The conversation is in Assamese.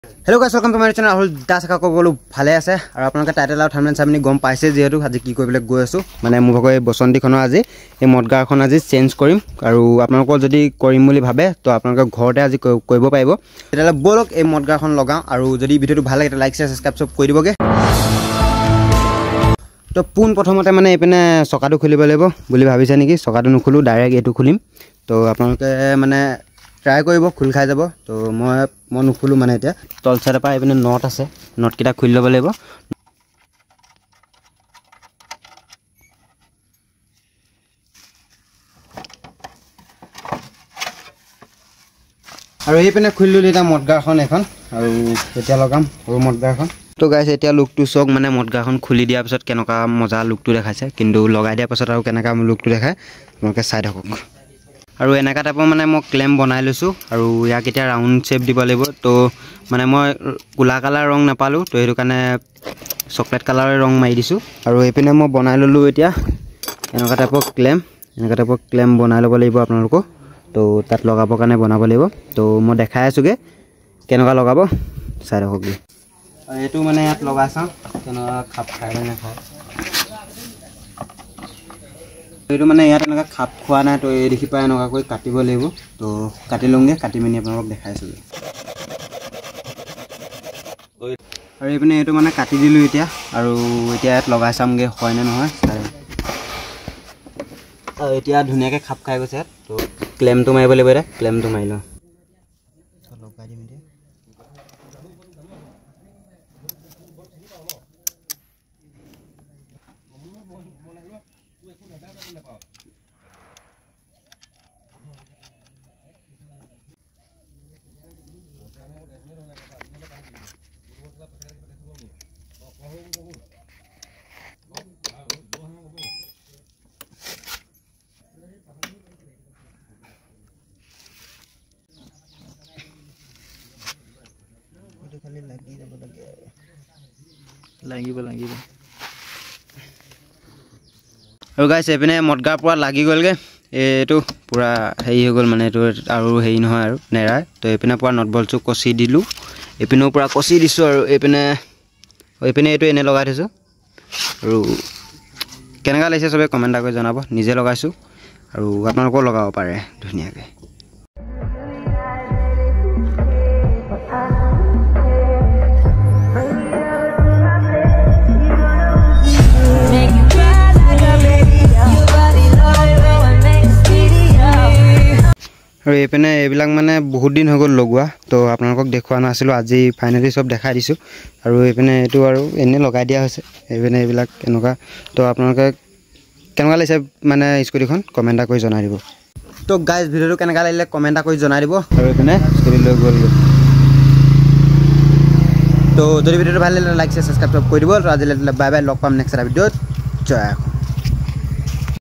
Hello guys, welcome to my channel. Rahul Das ka kogolu bhale ase aru apnaloke title out thumbnail samni gom paise jehetu aji ki koibole goi asu mane mu bhagoi bosonti khono aji ei modgar khon aji change korim aru apnalokor jodi korim boli bhabe to apnaloke ghorte aji koibo paibo etala bolok ei modgar khon lagaw aru jodi video tu bhal lage like share subscribe sob koi diboge to pun prothomote mane epene sokadu khulibo lebo boli bhabisa niki sokadu nukhulu direct etu khulim to apnaloke mane try koibo khul khai jabo to মই নুখুলু মানে এটা তল সাইডে পা এপিনে নট আছে নট কিটা খুলি লব লাগিব আৰু এপিনে খুলি ললি এটা মডগাৰখন এখন আৰু এতিয়া লগাম আৰু মডগাৰখন তো গাইস এতিয়া লুকটো চক মানে মডগাৰখন খুলি দিয়া পিছত কেনকা মজা লুকটো দেখাইছে কিন্তু লগাই দিয়া পিছত আৰু কেনকা লুকটো দেখায় তোমাকে চাই থাকক আৰু এনেকা টাইপৰ মানে মই ক্লেম বনাই লৈছো আৰু ইয়াক এতিয়া ৰাউন্ড শেপ দিব লাগিব তো মানে মই কুলা কালাৰ ৰং নাপালো তো হেতু কাৰণে চকলেট কালাৰৰ ৰং মাৰি দিছো আৰু এপিনে মই বনাই ললো এতিয়া এনেকা টাইপৰ ক্লেম বনাই লব লাগিব আপোনালোক তো তাত লগাব কাৰণে বনাব লাগিব তো মই দেখাই আছোগে কেনকা লগাব চাই ৰাখক আৰু এটো মানে ইয়াত লগাইছাম কেনকা খাপ খাই না খায় এটো মানে ইয়াত এনেকা খাপ খোৱা নাই তো এই দেখি পায় এনেকা কৈ কাটিব লাগিব তো কাটি লংগে কাটি মেনি আপোনাক দেখাইছো আৰু এপিনে এটো মানে কাটি দিলো এতিয়া আৰু এতিয়া ইয়াত লগাই চামগে হয় না নহয় আৰু এতিয়া ধুনিয়াকে খাপ খাই গৈছে তো ক্লেমটো মাৰিব লাগিব এটা ক্লেমটো মাৰিলো লগাই দিম দিয়া লাগিব আৰু গাইস এপিনে মডগাৰ পুৰা লাগি গলগে এটো পুৰা হেই হৈ গল মানে এটো আৰু হেই নহয় আৰু নেৰা তো এপিনে পুৰা নট বলচু কচি দিলু এপিনেও পুৰা কচি দিছো আৰু এপিনে এটো এনে লগাই থৈছো আৰু কেনেকা লাগিছে সবে কমেন্ট কৰি জনাব নিজে লগাইছো আৰু আপোনালোকো লগাব পাৰে ধুনিয়াকে আৰু এপিনে এবিলাক মানে বহুত দিন হৈ গল লগোৱা তো আপোনালোকক দেখুৱা নাছিলো আজি ফাইনালি সব দেখাই দিছো আৰু এপিনে এটো আৰু এনে লগাই দিয়া হৈছে এপিনে এবিলাক কেনকা তো আপোনালোকে কেনকা লাগিছে মানে স্কুটিখন কমেন্ট কৰি জনাই দিব তো গাইস ভিডিওটো কেনকা লাগিলে কমেন্ট কৰি জনাই দিব আৰু এপিনে স্কুটি লৈ গল তো যদি ভিডিওটো ভাল লাগিলে লাইক শেয়াৰ সাবস্ক্ৰাইব কৰি দিব তো আজিলৈ বাই বাই লগ পাম নেক্সট ভিডিওত জয়